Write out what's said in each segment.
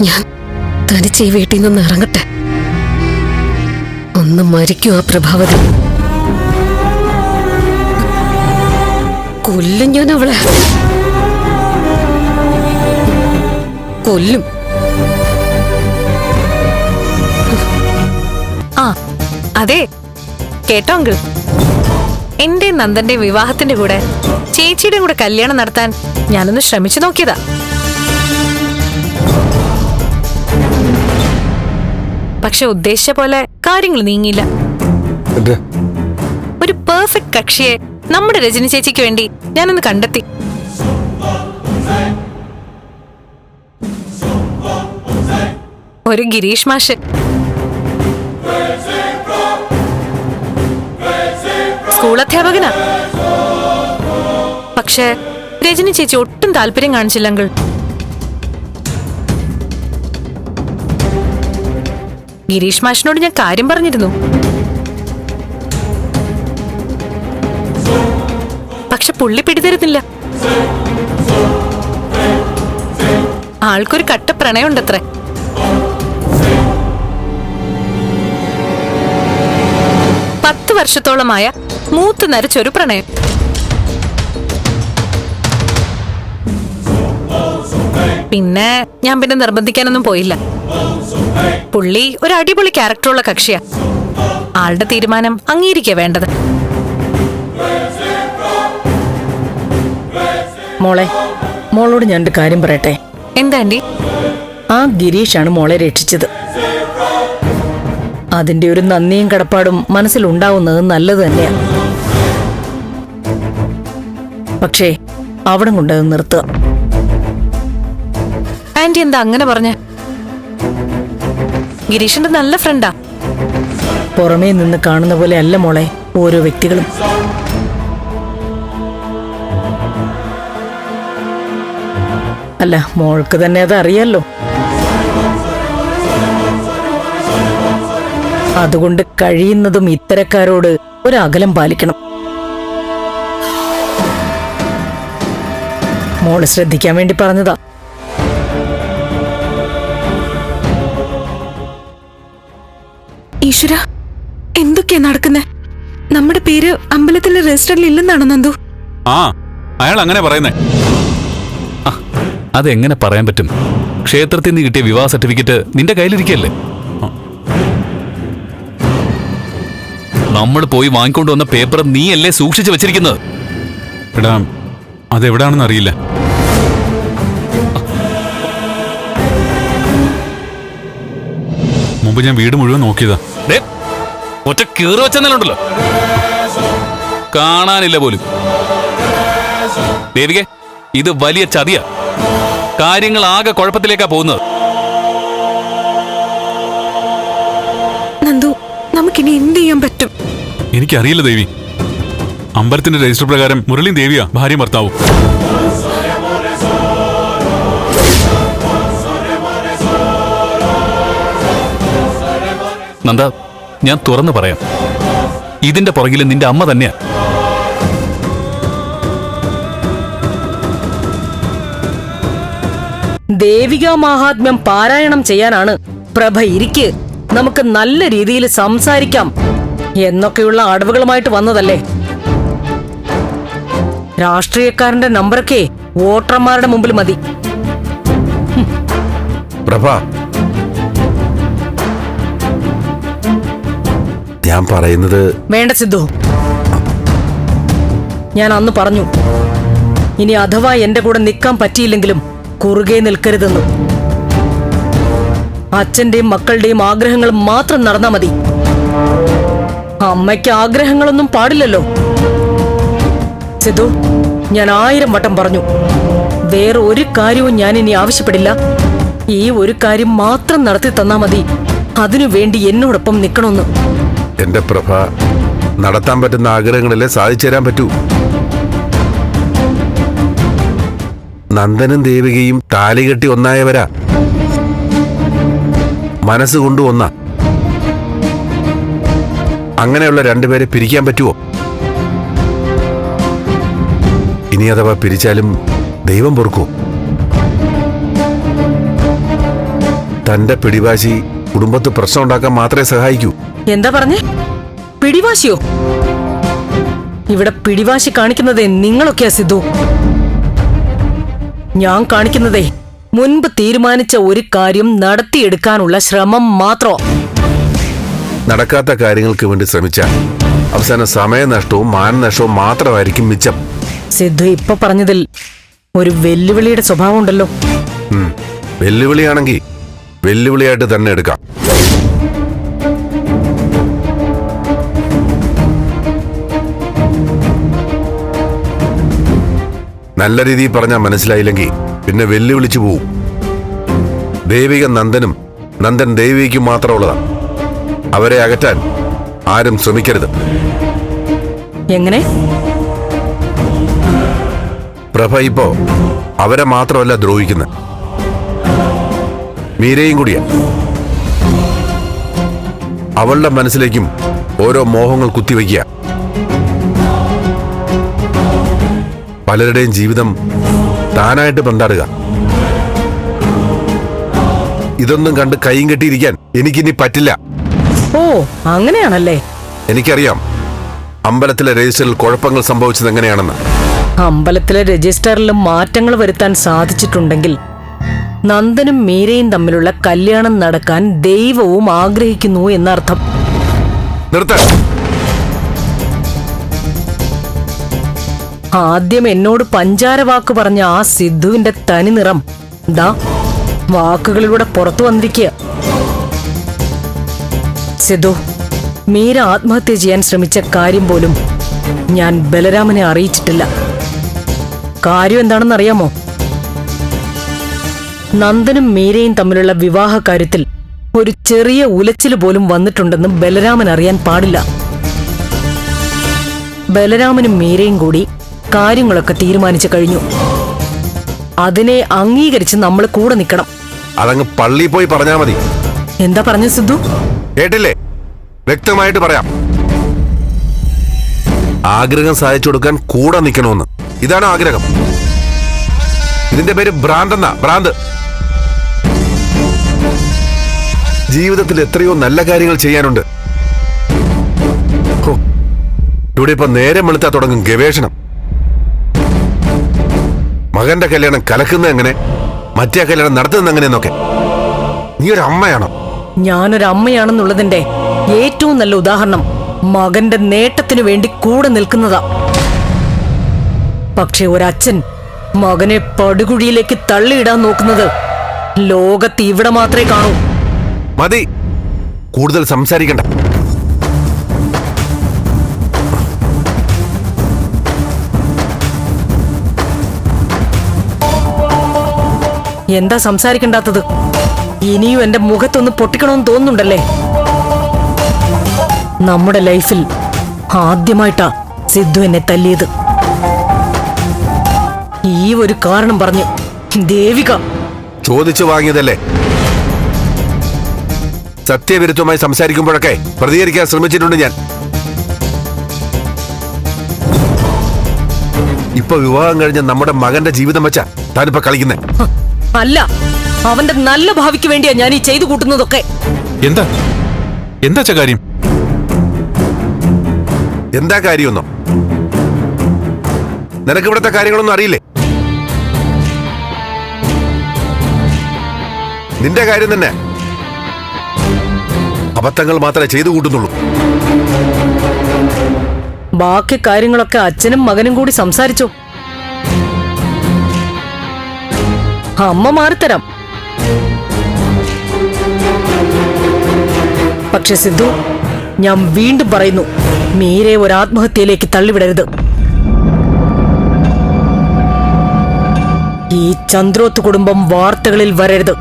ഞാൻ തനിച്ച് ഈ വീട്ടിൽ നിന്ന് ഇറങ്ങട്ടെ. ഒന്ന് മരിക്കും ആ പ്രഭാവതി. കൊല്ലും ഞാൻ അവളെ, കൊല്ലും. ആ അതെ കേട്ടോ അങ്കിൾ, എന്റെ നന്ദന്റെ വിവാഹത്തിന്റെ കൂടെ ചേച്ചിയുടെ കൂടെ കല്യാണം നടത്താൻ ഞാനൊന്ന് ശ്രമിച്ചു നോക്കിയതാ. പക്ഷെ ഉദ്ദേശിച്ച പോലെ കാര്യങ്ങൾ നീങ്ങിയില്ല. ഒരു പെർഫെക്റ്റ് കക്ഷിയെ നമ്മുടെ രജനി ചേച്ചിക്ക് വേണ്ടി ഞാനൊന്ന് കണ്ടെത്തി. ഒരു ഗിരീഷ് മാഷ്. സ്കൂൾ അധ്യാപകനാ. പക്ഷെ രജനി ചേച്ചി ഒട്ടും താല്പര്യം കാണിച്ചില്ല അങ്കിൾ. ഗിരീഷ് മാഷിനോട് ഞാൻ കാര്യം പറഞ്ഞിരുന്നു. പക്ഷെ പുള്ളി പിടിതരുന്നില്ല. ആൾക്കൊരു കട്ട പ്രണയമുണ്ടത്രേ. പത്ത് വർഷത്തോളമായ മൂത്ത് നരച്ചൊരു പ്രണയം. പിന്നെ ഞാൻ നിർബന്ധിക്കാനൊന്നും പോയില്ല. പുള്ളി ഒരു അടിപൊളി ക്യാരക്ടറുള്ള കക്ഷിയാ. ആളുടെ തീരുമാനം അംഗീകരിക്കുക വേണ്ടത്. മോളെ, മോളോട് ഞാനൊരു കാര്യം പറയട്ടെ. എന്താ ആന്റി? ആ ഗിരീഷാണ് മോളെ രക്ഷിച്ചത്. അതിന്റെ ഒരു നന്ദിയും കടപ്പാടും മനസ്സിലുണ്ടാവുന്നത് നല്ലത് തന്നെയാണ്. പക്ഷേ അവിടെ കൊണ്ടത് നിർത്തുക. ആന്റി എന്താ അങ്ങനെ പറഞ്ഞ? ഗിരീഷിന്റെ നല്ല ഫ്രണ്ടാ. പുറമേ നിന്ന് കാണുന്ന പോലെ അല്ല മോളെ ഓരോ വ്യക്തികളും. അല്ല, മോൾക്ക് തന്നെ അത് അറിയാലോ. അതുകൊണ്ട് കഴിയുന്നതും ഇത്തരക്കാരോട് ഒരകലം പാലിക്കണം. മോള് ശ്രദ്ധിക്കാൻ വേണ്ടി പറഞ്ഞതാ. ഈശ്വര, എന്തൊക്കെയാ നടക്കുന്നേ? നമ്മുടെ പേര് അമ്പലത്തിലെ രജിസ്റ്ററിൽ ഇല്ലെന്നാണോ നന്ദു? ആ, അയാൾ അങ്ങനെ പറയുന്നേ. അതെങ്ങനെ പറയാൻ പറ്റും? ക്ഷേത്രത്തിൽ നിന്ന് കിട്ടിയ വിവാഹ സർട്ടിഫിക്കറ്റ് നിന്റെ കയ്യിലിരിക്കല്ലേ? നമ്മൾ പോയി വാങ്ങിക്കൊണ്ട് വന്ന പേപ്പർ നീയല്ലേ സൂക്ഷിച്ചു വെച്ചിരിക്കുന്നത്? എടാ, അതെവിടാണെന്ന് അറിയില്ല. മുമ്പ് ഞാൻ വീട് മുഴുവൻ നോക്കിയതാ. ഒറ്റ കീറി വെച്ചെന്നല്ലോ, കാണാനില്ല പോലും. ദേവികെ, ഇത് വലിയ ചതിയാ. കാര്യങ്ങൾ ആകെ കുഴപ്പത്തിലേക്കാ പോകുന്നത്. നന്ദു, നമുക്കിനി എന്ത് ചെയ്യാൻ പറ്റും? എനിക്കറിയില്ല ദേവി. അമ്പലത്തിന്റെ രജിസ്റ്റർ പ്രകാരം മുരളിയും ദേവിയാ ഭാര്യ ഭർത്താവും. നന്ദ, ഞാൻ തുറന്നു പറയാം, ഇതിന്റെ പുറകിൽ നിന്റെ അമ്മ തന്നെയാ. ദേവികാ മഹാത്മ്യം പാരായണം ചെയ്യാനാണ് പ്രഭ ഇരിക്ക്, നമുക്ക് നല്ല രീതിയിൽ സംസാരിക്കാം എന്നൊക്കെയുള്ള അടവുകളുമായിട്ട് വന്നതല്ലേ. രാഷ്ട്രീയക്കാരന്റെ നമ്പറൊക്കെ വോട്ടർമാരുടെ മുമ്പിൽ മതി. പ്രഭ, ഞാൻ പറയുന്നത് വേണ്ട സിദ്ധു. ഞാൻ അന്ന് പറഞ്ഞു, ഇനി അഥവാ എന്റെ കൂടെ നിൽക്കാൻ പറ്റിയില്ലെങ്കിലും കുറുകെ നിൽക്കരുതെന്ന്. അച്ഛന്റെയും മക്കളുടെയും ആഗ്രഹങ്ങൾ മാത്രം നടന്നാ മതി. അമ്മയ്ക്ക് ആഗ്രഹങ്ങളൊന്നും പാടില്ലല്ലോ. സിദ്ധു, ഞാൻ 1000 വട്ടം പറഞ്ഞു, വേറെ ഒരു കാര്യവും ഞാൻ ഇനി ആവശ്യപ്പെടില്ല. ഈ ഒരു കാര്യം മാത്രം നടത്തി തന്നാ മതി. അതിനുവേണ്ടി എന്നോടൊപ്പം നിൽക്കണമെന്ന്. എന്റെ പ്രഭ, നടത്താൻ പറ്റുന്ന ആഗ്രഹങ്ങളല്ലേ സാധിച്ചു തരാൻ പറ്റൂ. നന്ദനും ദേവികയും താലികെട്ടി ഒന്നായവരാ, മനസ്സുകൊണ്ട് ഒന്നാ. അങ്ങനെയുള്ള രണ്ടുപേരെ പിരിക്കാൻ പറ്റുമോ? ഇനി അഥവാ പിരിച്ചാലും ദൈവം പൊറുക്കോ? തന്റെ പിടിവാശി കുടുംബത്ത് പ്രശ്നം ഉണ്ടാക്കാൻ മാത്രമേ സഹായിക്കൂ. എന്താ പറഞ്ഞേ? പിടിവാശിയോ? ഇവിടെ പിടിവാശി കാണിക്കുന്നതേ നിങ്ങളൊക്കെയാ സിദ്ധു. ഞാൻ കാണിക്കുന്നതേ മുൻപ് തീരുമാനിച്ച ഒരു കാര്യം നടത്തിയെടുക്കാനുള്ള ശ്രമം മാത്രം. നടക്കാത്ത കാര്യങ്ങൾക്ക് വേണ്ടി ശ്രമിച്ചാൽ അവസാന സമയനഷ്ടവും മാനനഷ്ടവും മാത്രമായിരിക്കും മിച്ചം. സിദ്ധു ഇപ്പൊ പറഞ്ഞതിൽ ഒരു വെല്ലുവിളിയുടെ സ്വഭാവം ഉണ്ടല്ലോ. വെല്ലുവിളിയാണെങ്കിൽ വെല്ലുവിളിയായിട്ട് തന്നെ എടുക്കാം. നല്ല രീതിയിൽ പറഞ്ഞാൽ മനസ്സിലായില്ലെങ്കിൽ പിന്നെ വെല്ലുവിളിച്ചു പോവും. ദേവിക നന്ദനും നന്ദൻ ദേവികയ്ക്കും മാത്രമുള്ളതാണ്. അവരെ അകറ്റാൻ ആരും ശ്രമിക്കരുത്. എങ്ങനെ? പ്രഭ ഇപ്പോ അവരെ മാത്രമല്ല ദ്രോഹിക്കുന്നത്, മീരയും കൂടിയാ. അവളുടെ മനസ്സിലേക്കും ഓരോ മോഹങ്ങൾ കുത്തിവെക്കുക. പലരുടെയും ജീവിതം താനായിട്ട് പന്താടുക. ഇതൊന്നും കണ്ട് കൈയും കെട്ടിയിരിക്കാൻ എനിക്കിനി പറ്റില്ല. ഓ, അങ്ങനെയാണല്ലേ? എനിക്കറിയാം അമ്പലത്തിലെ രജിസ്റ്ററിൽ കുഴപ്പങ്ങൾ സംഭവിച്ചത് എങ്ങനെയാണെന്ന്. അമ്പലത്തിലെ രജിസ്റ്ററിലും മാറ്റങ്ങൾ വരുത്താൻ സാധിച്ചിട്ടുണ്ടെങ്കിൽ നന്ദനും മീരയും തമ്മിലുള്ള കല്യാണം നടക്കാൻ ദൈവവും ആഗ്രഹിക്കുന്നു എന്നർത്ഥം. നിർത്താൻ. ആദ്യം എന്നോട് പഞ്ചാര വാക്ക് പറഞ്ഞ ആ സിദ്ധുവിന്റെ തനി നിറം ദാ വാക്കുകളിലൂടെ പുറത്തു വന്നിരിക്കുക. സിദ്ധു, മീര ആത്മഹത്യ ചെയ്യാൻ ശ്രമിച്ച കാര്യം പോലും ഞാൻ ബലരാമനെ അറിയിച്ചിട്ടില്ല. കാര്യം എന്താണെന്ന് അറിയാമോ? നന്ദനും മീരയും തമ്മിലുള്ള വിവാഹ കാര്യത്തിൽ ഒരു ചെറിയ ഉലച്ചില് പോലും വന്നിട്ടുണ്ടെന്നും ബലരാമൻ അറിയാൻ പാടില്ല. ബലരാമനും മീരയും കൂടി കാര്യങ്ങളൊക്കെ തീരുമാനിച്ചു കഴിഞ്ഞു. അതിനെ അംഗീകരിച്ച് നമ്മൾ കൂടെ നിൽക്കണം. അതങ്ങ് പള്ളി പോയി പറഞ്ഞാ മതി. എന്താ പറഞ്ഞ സിദ്ധു? കേട്ടില്ലേ? വ്യക്തമായിട്ട് പറയാം. ആഗ്രഹം സാധിച്ചു കൊടുക്കാൻ കൂടെ നിൽക്കണമെന്ന്. ഇതാണ് ആഗ്രഹം. ഇതിന്റെ പേര് ഭ്രാന്തെന്നാ. ഭ്രാന്ത്. ജീവിതത്തിൽ എത്രയോ നല്ല കാര്യങ്ങൾ ചെയ്യാനുണ്ട്. ഇവിടെ ഇപ്പൊ നേരം വെളുത്താ തുടങ്ങും ഗവേഷണം. മകന്റെ കല്യാണം കലക്കുന്നത് എങ്ങനെ, മറ്റേ കല്യാണം നടത്തുന്നത് എങ്ങനെയെന്നൊക്കെ. നീ ഒരു അമ്മയാണോ? ഞാനൊരു അമ്മയാണെന്നുള്ളതിന്റെ ഏറ്റവും നല്ല ഉദാഹരണം മകന്റെ നേട്ടത്തിനു വേണ്ടി കൂടെ നിൽക്കുന്നതാ. പക്ഷെ ഒരച്ഛൻ മകനെ പടുകുഴിയിലേക്ക് തള്ളിയിടാൻ നോക്കുന്നത് ലോകത്ത് ഇവിടെ മാത്രമേ കാണൂ. മതി, കൂടുതൽ സംസാരിക്കണ്ട. എന്താ സംസാരിക്കണ്ടാത്തത്? ഇനിയും എന്റെ മുഖത്തൊന്ന് പൊട്ടിക്കണമെന്ന് തോന്നുന്നുണ്ടല്ലേ? നമ്മുടെ ലൈഫിൽ ആദ്യമായിട്ടാ സിദ്ധു എന്നെ തല്ലിയത്. ഈ ഒരു കാരണം പറഞ്ഞു ദേവിക ചോദിച്ചു വാങ്ങിയതല്ലേ? സത്യവിരുദ്ധമായി സംസാരിക്കുമ്പോഴൊക്കെ പ്രതികരിക്കാൻ ശ്രമിച്ചിട്ടുണ്ട് ഞാൻ. ഇപ്പൊ വിവാഹം കഴിഞ്ഞ നമ്മുടെ മകന്റെ ജീവിതം വെച്ചാ താനിപ്പോ കളിക്കുന്നേ. അല്ല, അവന്റെ നല്ല ഭാവിക്ക് വേണ്ടിയാ ഞാൻ ഈ ചെയ്തു കൂട്ടുന്നതൊക്കെ. എന്താ എന്താ കാര്യം? എന്താ കാര്യമൊന്നോ? നിനക്ക് ഇവിടുത്തെ കാര്യങ്ങളൊന്നും അറിയില്ലേ? നിന്റെ കാര്യം തന്നെ. അബദ്ധങ്ങൾ മാത്രമേ ചെയ്തു കൂട്ടുന്നുള്ളൂ. ബാക്കി കാര്യങ്ങളൊക്കെ അച്ഛനും മകനും കൂടി സംസാരിച്ചോ. അമ്മ മാറിത്തരാം. പക്ഷെ സിദ്ധു, ഞാൻ വീണ്ടും പറയുന്നു, മീരെ ഒരു ആത്മഹത്യയിലേക്ക് തള്ളിവിടരുത്. ഈ ചന്ദ്രോത്ത് കുടുംബം വാർത്തകളിൽ വരരുത്.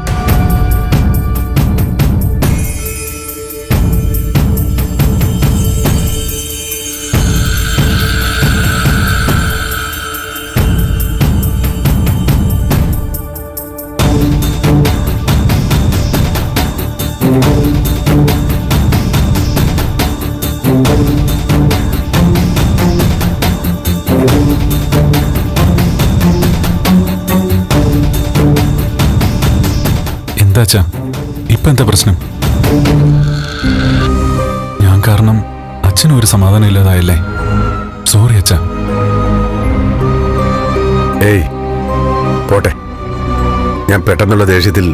എന്താച്ചാ ഇപ്പൊ എന്താ പ്രശ്നം? ഞാൻ കാരണം അച്ഛനും ഒരു സമാധാനം ഇല്ലാതായല്ലേ? സോറി അച്ഛ. ഏയ് പോട്ടെ, ഞാൻ പെട്ടെന്നുള്ള ദേഷ്യത്തിൽ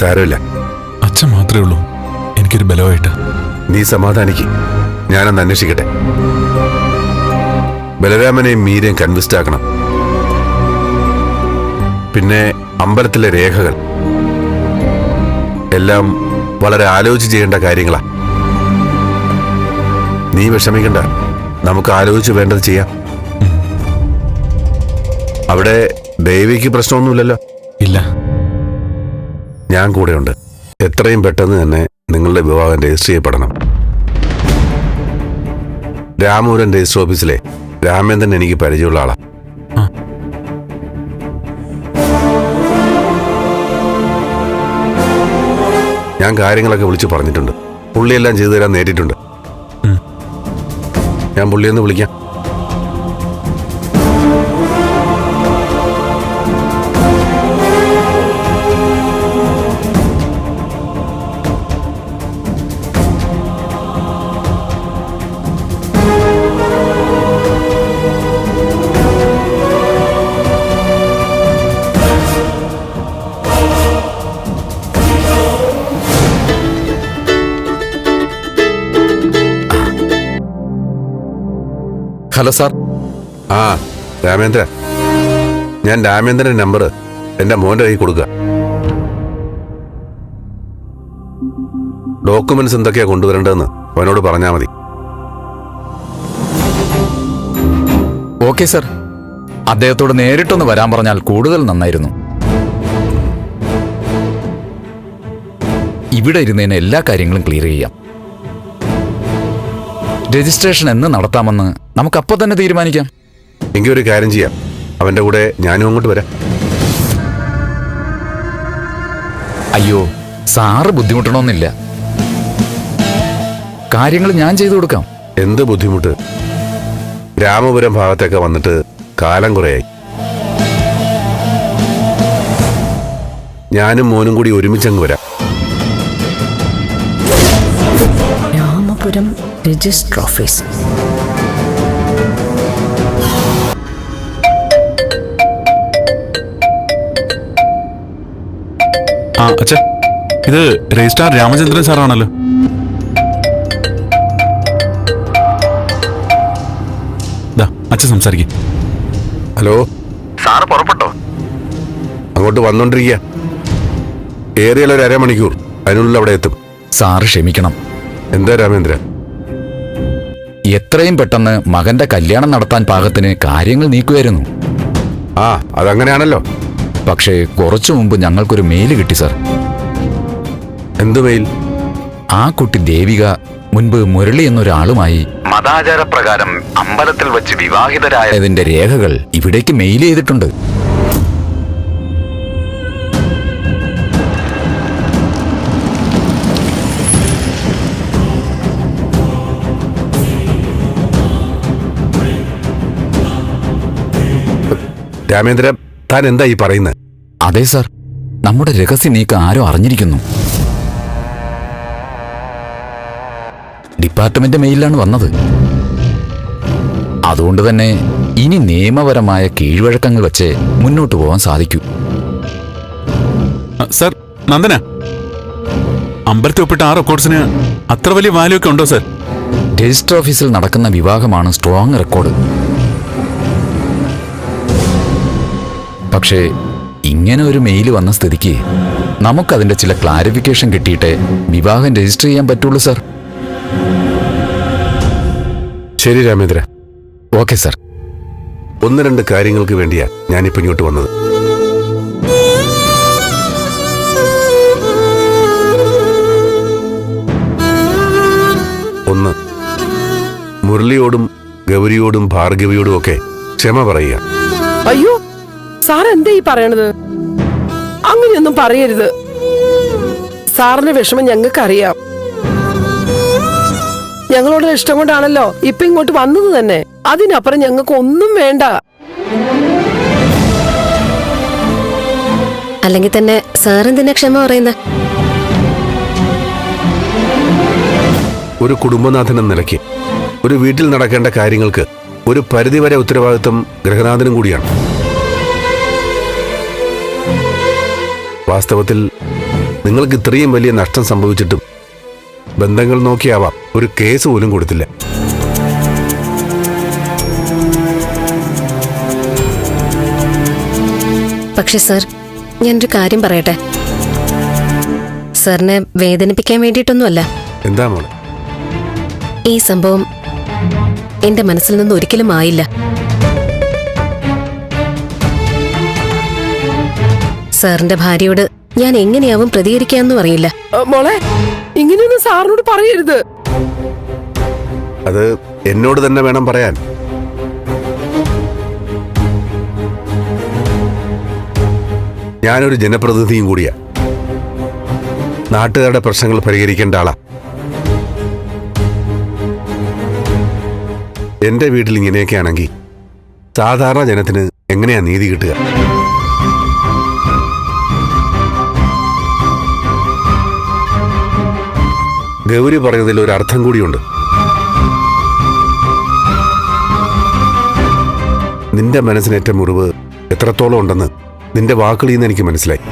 സാരമില്ല. അച്ഛൻ മാത്രമേ ഉള്ളൂ എനിക്കൊരു ബലമായിട്ട്. നീ സമാധാനിക്ക്, ഞാനൊന്ന് അന്വേഷിക്കട്ടെ. ബലരാമനെയും മീരയും കൺവിൻസ്ഡ് ആക്കണം. പിന്നെ അമ്പലത്തിലെ രേഖകൾ എല്ലാം വളരെ ആലോചിച്ച് ചെയ്യേണ്ട കാര്യങ്ങളാ. നീ വിഷമിക്കണ്ട, നമുക്ക് ആലോചിച്ച് വേണ്ടത് ചെയ്യാം. അവിടെ ദേവിക്ക് പ്രശ്നമൊന്നുമില്ലല്ലോ? ഇല്ല. ഞാൻ കൂടെയുണ്ട്. എത്രയും പെട്ടെന്ന് തന്നെ നിങ്ങളുടെ വിവാഹം രജിസ്റ്റർ ചെയ്യപ്പെടണം. രാമപുരം രജിസ്റ്റർ ഓഫീസിലെ രാമേന്ദ്രൻ എനിക്ക് പരിചയമുള്ള ആളാ. ഞാൻ കാര്യങ്ങളൊക്കെ വിളിച്ചു പറഞ്ഞിട്ടുണ്ട്. പുള്ളിയെല്ലാം ചെയ്തു തരാൻ നേരിട്ടുണ്ട്. ഞാൻ പുള്ളിയൊന്ന് വിളിക്കാം. Hello sir. ആ രാമേന്ദ്ര, ഞാൻ രാമേന്ദ്രന്റെ നമ്പർ എന്റെ മോന്റെ കൈ കൊടുക്കുക. ഡോക്യുമെന്റ്സ് എന്തൊക്കെയാ കൊണ്ടുവരേണ്ടതെന്ന് അവനോട് പറഞ്ഞാൽ മതി. Okay sir. അദ്ദേഹത്തോട് നേരിട്ടൊന്ന് വരാൻ പറഞ്ഞാൽ കൂടുതൽ നന്നായിരുന്നു. ഇവിടെ ഇരുന്നതിന് എല്ലാ കാര്യങ്ങളും ക്ലിയർ ചെയ്യാം. രജിസ്ട്രേഷൻ എന്ന് നടത്താമെന്ന് നമുക്കപ്പോൾ തന്നെ തീരുമാനിക്കാം. എങ്കിൽ ഒരു കാര്യം ചെയ്യാം, അവന്റെ കൂടെ ഞാനും അങ്ങോട്ട് വരാം. അയ്യോ, സാറ് ബുദ്ധിമുട്ടണമെന്നില്ല. കാര്യങ്ങൾ ഞാൻ ചെയ്തു കൊടുക്കാം. എന്ത് ബുദ്ധിമുട്ട്? രാമപുരം ഭാഗത്തൊക്കെ വന്നിട്ട് കാലം കുറയായി. ഞാനും മോനും കൂടി ഒരുമിച്ചങ്ങ് വരാം. Ramapuram register office. ആ അച്ഛ, ഇത് രജിസ്ട്രാർ രാമചന്ദ്രൻ സാറാണല്ലോ. അച്ഛൻ സംസാരിക്കും. ഹലോ സാറ് പുറപ്പെട്ടോ? അങ്ങോട്ട് വന്നോണ്ടിരിക്കുക. ഏറിയാൽ ഒരു അരമണിക്കൂർ, അതിനുള്ളിൽ അവിടെ എത്തും. സാറ് ക്ഷമിക്കണം. എന്താ രാമേന്ദ്ര? എത്രയും പെട്ടെന്ന് മകന്റെ കല്യാണം നടത്താൻ പാകത്തിന് കാര്യങ്ങൾ നീക്കുമായിരുന്നു. ആ അതങ്ങനെയാണല്ലോ. പക്ഷേ കുറച്ചു മുമ്പ് ഞങ്ങൾക്കൊരു മെയിൽ കിട്ടി സാർ. എന്ത് മെയിൽ? ആ കുട്ടി ദേവിക മുൻപ് മുരളി എന്നൊരാളുമായി മതാചാരപ്രകാരം അമ്പലത്തിൽ വെച്ച് വിവാഹിതരായതിന്റെ രേഖകൾ ഇവിടേക്ക് മെയിൽ ചെയ്തിട്ടുണ്ട്. രാമേന്ദ്ര, താൻ എന്താ ഈ പറയുന്നത്? അതെ സാർ, നമ്മുടെ രഹസ്യ നീക്കം ആരോ അറിഞ്ഞിരിക്കുന്നു. ഡിപ്പാർട്ട്മെന്റ് മെയിലാണ് വന്നത്. അതുകൊണ്ട് തന്നെ ഇനി നിയമപരമായ കീഴ്വഴക്കങ്ങൾ വെച്ച് മുന്നോട്ട് പോകാൻ സാധിക്കൂ. സർ, നന്ദന, അമ്പലത്തിൽ ഒപ്പിട്ട ആ റെക്കോർഡ്സിന് അത്ര വലിയ വാല്യൂ ഒക്കെ ഉണ്ടോ സർ? രജിസ്റ്റർ ഓഫീസിൽ നടക്കുന്ന വിവാഹമാണ് സ്ട്രോങ് റെക്കോർഡ്. പക്ഷേ ഇങ്ങനെ ഒരു മെയിൽ വന്ന സ്ഥിതിക്ക് നമുക്കതിന്റെ ചില ക്ലാരിഫിക്കേഷൻ കിട്ടിയിട്ടേ വിവാഹം രജിസ്റ്റർ ചെയ്യാൻ പറ്റുള്ളൂ സർ. ശരി രാമേന്ദ്ര. Okay sir. ഒന്ന് രണ്ട് കാര്യങ്ങൾക്ക് വേണ്ടിയാ ഞാനിപ്പോ ഇങ്ങോട്ട് വന്നത്. ഒന്ന്, മുരളിയോടും ഗൗരിയോടും ഭാർഗവിയോടും ഒക്കെ ക്ഷമ പറയുക. അയ്യോ സാർ എന്താ ഈ പറയണത്? അങ്ങനെയൊന്നും പറയരുത്. സാറിന്റെ വിഷമം ഞങ്ങൾക്കറിയാം. ഞങ്ങളോട് ഇഷ്ടം കൊണ്ടാണല്ലോ ഇപ്പൊ ഇങ്ങോട്ട് വന്നത് തന്നെ. അതിനപ്പുറം ഞങ്ങൾക്ക് ഒന്നും വേണ്ട. അല്ലെങ്കിൽ തന്നെ സാർ എന്തിനാ ക്ഷമ പറയുന്നത്? ഒരു കുടുംബനാഥൻ എന്ന നിലയ്ക്ക് ഒരു വീട്ടിൽ നടക്കേണ്ട കാര്യങ്ങൾക്ക് ഒരു പരിധിവരെ ഉത്തരവാദിത്വം ഗൃഹനാഥനും കൂടിയാണ്. വാസ്തവത്തിൽ നിങ്ങൾക്ക് ഇത്രയും വലിയ നഷ്ടം സംഭവിച്ചിട്ടും ബന്ധങ്ങൾ നോക്കിയാവാം ഒരു കേസ് പോലും കൊടുത്തില്ല. പക്ഷെ സർ, ഞാനൊരു കാര്യം പറയട്ടെ. സാറിനെ വേദനിപ്പിക്കാൻ വേണ്ടിയിട്ടൊന്നുമല്ല. എന്താ മോളെ? ഈ സംഭവം എന്റെ മനസ്സിൽ നിന്ന് ഒരിക്കലും ആയില്ല. സാറിന്റെ ഭാര്യയോട് ഞാൻ എങ്ങനെയാവും പ്രതികരിക്കാമെന്നും അറിയില്ല. മോളെ, ഇങ്ങനെയൊന്നും സാറിനോട് പറയരുത്. അത് എന്നോട് തന്നെ വേണം പറയാൻ. ഞാനൊരു ജനപ്രതിനിധിയും കൂടിയാ. നാട്ടുകാരുടെ പ്രശ്നങ്ങൾ പരിഹരിക്കേണ്ട ആളാ. എന്റെ വീട്ടിൽ ഇങ്ങനെയൊക്കെ ആണെങ്കിൽ സാധാരണ ജനത്തിന് എങ്ങനെയാ നീതി കിട്ടുക? ഗൗരി പറഞ്ഞതിൽ ഒരു അർത്ഥം കൂടിയുണ്ട്. നിന്റെ മനസ്സിനേറ്റ മുറിവ് എത്രത്തോളം ഉണ്ടെന്ന് നിന്റെ വാക്കുകളിൽ നിന്ന് എനിക്ക് മനസ്സിലായി.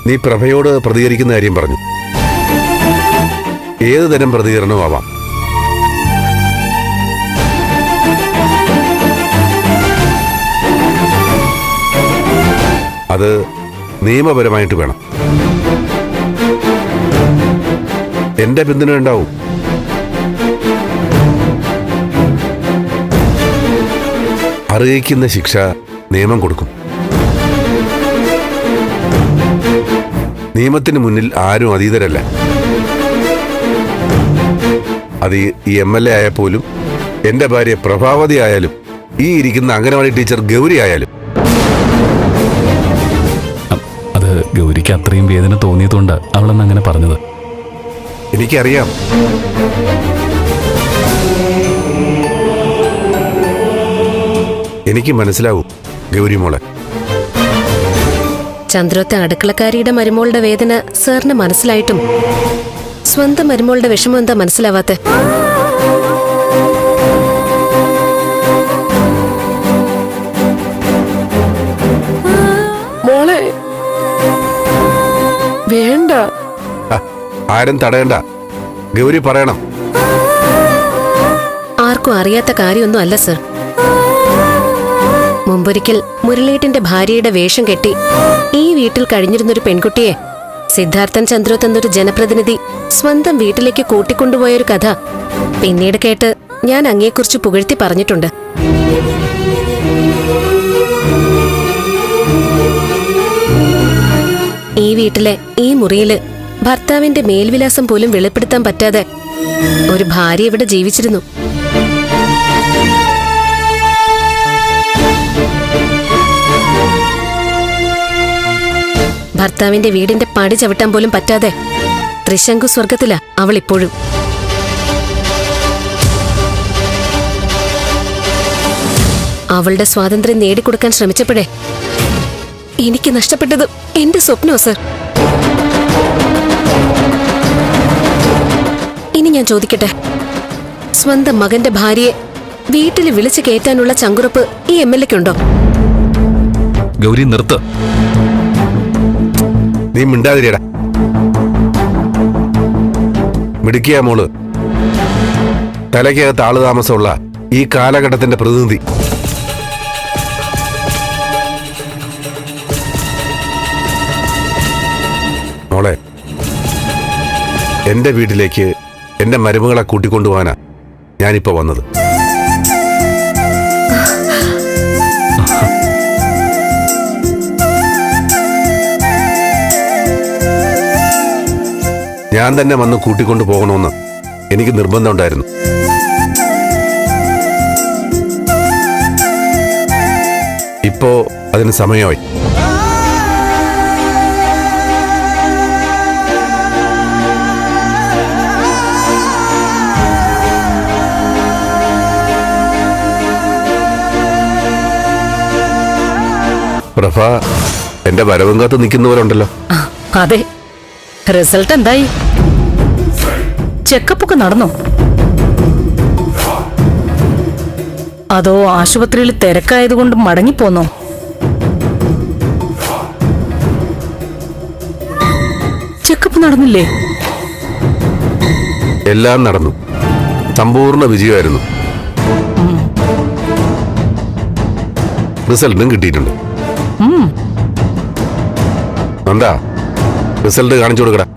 നീ പ്രഭയോട് പ്രതികരിക്കുന്ന കാര്യം പറഞ്ഞു. ഏത് തരം പ്രതികരണവും ആവാം. അത് നിയമപരമായിട്ട് വേണം. എന്റെ പിന്തുണ ഉണ്ടാവും. അർഹിക്കുന്ന ശിക്ഷ നിയമം കൊടുക്കും. നിയമത്തിന് മുന്നിൽ ആരും അതീതരല്ല. അത് ഈ MLA ആയാലും എന്റെ ഭാര്യ പ്രഭാവതി ആയാലും ഈ ഇരിക്കുന്ന അംഗനവാടി ടീച്ചർ ഗൗരി ആയാലും. അത് ഗൗരിക്ക് അത്രയും വേദന തോന്നിയതുകൊണ്ട് അവളെന്ന് അങ്ങനെ പറഞ്ഞത്. എനിക്കറിയാം. എനിക്ക് മനസ്സിലാവും ഗൗരി മോളെ. ചന്ദ്രോത്തെ അടുക്കളക്കാരിയുടെ മരുമോളുടെ വേദന സാറിന് മനസ്സിലായിട്ടും സ്വന്തം മരുമോളുടെ വിഷമം എന്താ മനസ്സിലാവാത്തെ? മോളെ, വേണ്ട. ആരും തടയണ്ട. ഗൗരി പറയണം. ആർക്കും അറിയാത്ത കാര്യമൊന്നും അല്ല സർ. മുമ്പൊരിക്കൽ മുരളീട്ടിന്റെ ഭാര്യയുടെ വേഷം കെട്ടി ഈ വീട്ടിൽ കഴിഞ്ഞിരുന്നൊരു പെൺകുട്ടിയെ സിദ്ധാർത്ഥൻ ചന്ദ്രോത്ത് എന്നൊരു ജനപ്രതിനിധി സ്വന്തം വീട്ടിലേക്ക് കൂട്ടിക്കൊണ്ടുപോയൊരു കഥ പിന്നീട് കേട്ട് ഞാൻ അങ്ങയെക്കുറിച്ച് പുകഴ്ത്തി പറഞ്ഞിട്ടുണ്ട്. ഈ വീട്ടിലെ ഈ മുറിയില് ഭർത്താവിന്റെ മേൽവിലാസം പോലും വെളിപ്പെടുത്താൻ പറ്റാതെ ഒരു ഭാര്യ ഇവിടെ ജീവിച്ചിരുന്നു. ഭർത്താവിന്റെ വീടിന്റെ പടി ചവിട്ടാൻ പോലും പറ്റാതെ ത്രിശങ്കു സ്വർഗത്തിലാ അവൾ ഇപ്പോഴും. അവളുടെ സ്വാതന്ത്ര്യം നേടിക്കൊടുക്കാൻ ശ്രമിച്ചപ്പോഴേ എനിക്ക് നഷ്ടപ്പെട്ടത് എന്റെ സ്വപ്നോ സർ. ഇനി ഞാൻ ചോദിക്കട്ടെ, സ്വന്തം മകന്റെ ഭാര്യയെ വീട്ടിൽ വിളിച്ചു കയറ്റാനുള്ള ചങ്കുറപ്പ് ഈ MLAക്കുണ്ടോ? ഗൗരി നിർത്ത്. നീ മിണ്ടാതിരിയടാ. മിടുക്കിയ മോള്. തലയ്ക്കകത്ത് ആള് താമസമുള്ള ഈ കാലഘട്ടത്തിന്റെ പ്രതിനിധി. മോളെ, എന്റെ വീട്ടിലേക്ക് എന്റെ മരുമകളെ കൂട്ടിക്കൊണ്ടുപോകാനാ ഞാനിപ്പോ വന്നത്. ഞാൻ തന്നെ വന്ന് കൂട്ടിക്കൊണ്ടു പോകണമെന്ന് എനിക്ക് നിർബന്ധമുണ്ടായിരുന്നു. ഇപ്പോ അതിന് സമയമായി. പ്രഭ എന്റെ വരവും കാത്ത് നിൽക്കുന്നവരുണ്ടല്ലോ. അതെ, റിസൾട്ട് എന്തായി? ചെക്കപ്പ് ഒക്കെ നടന്നോ? അതോ ആശുപത്രിയിൽ തിരക്കായതുകൊണ്ട് മടങ്ങിപ്പോന്നോ? ചെക്കപ്പ് നടന്നില്ലേ? എല്ലാം നടന്നു. സമ്പൂർണ്ണ വിജയമായിരുന്നു. റിസൾട്ടും കിട്ടിയിട്ടുണ്ട്. എന്താ റിസൾട്ട് കാണിച്ചു കൊടുക്കടാ.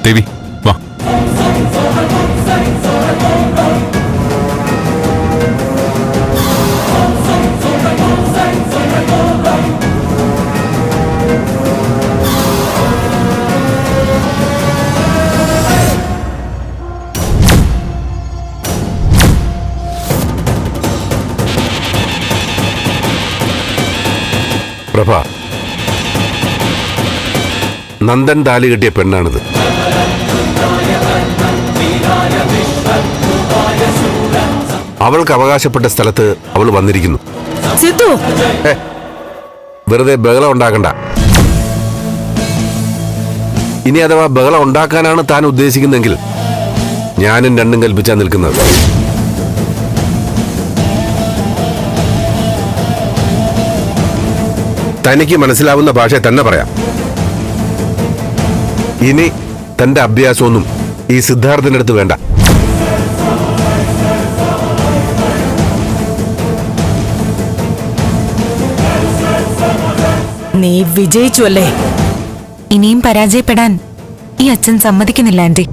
ദേവി വാ. പ്രഭ, നന്ദൻ താലി കെട്ടിയ പെണ്ണാണിത്. അവൾക്ക് അവകാശപ്പെട്ട സ്ഥലത്ത് അവൾ വന്നിരിക്കുന്നു. സിദ്ധു, വെറുതെ ബഹളം ഉണ്ടാക്കണ്ട. ഇനി അഥവാ ബഹളം ഉണ്ടാക്കാനാണ് താൻ ഉദ്ദേശിക്കുന്നെങ്കിൽ ഞാനും രണ്ടും കൽപ്പിച്ചാ നിൽക്കുന്നത്. തനിക്ക് മനസ്സിലാവുന്ന ഭാഷ തന്നെ പറയാം. ഇനി തന്റെ അഭ്യാസമൊന്നും ഈ സിദ്ധാർത്ഥന്റെ അടുത്ത് വേണ്ട. നീ വിജയിച്ചു അല്ലേ? ഇനിയും പരാജയപ്പെടാൻ ഈ അച്ഛൻ സമ്മതിക്കുന്നില്ല ആന്റി.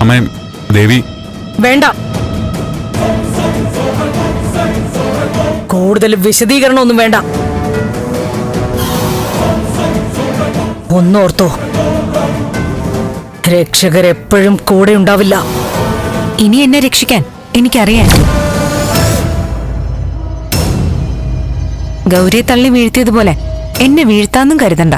അമ്മേ, ദേവി. വേണ്ട, കൂടുതൽ വിശദീകരണമൊന്നും വേണ്ട. ഒന്നോർത്തോ, രക്ഷകരെപ്പോഴും കൂടെ ഉണ്ടാവില്ല. ഇനി എന്നെ രക്ഷിക്കാൻ എനിക്കറിയാം. ഗൗരിയെ തള്ളി വീഴ്ത്തിയതുപോലെ എന്നെ വീഴ്ത്താന്നും കരുതണ്ട.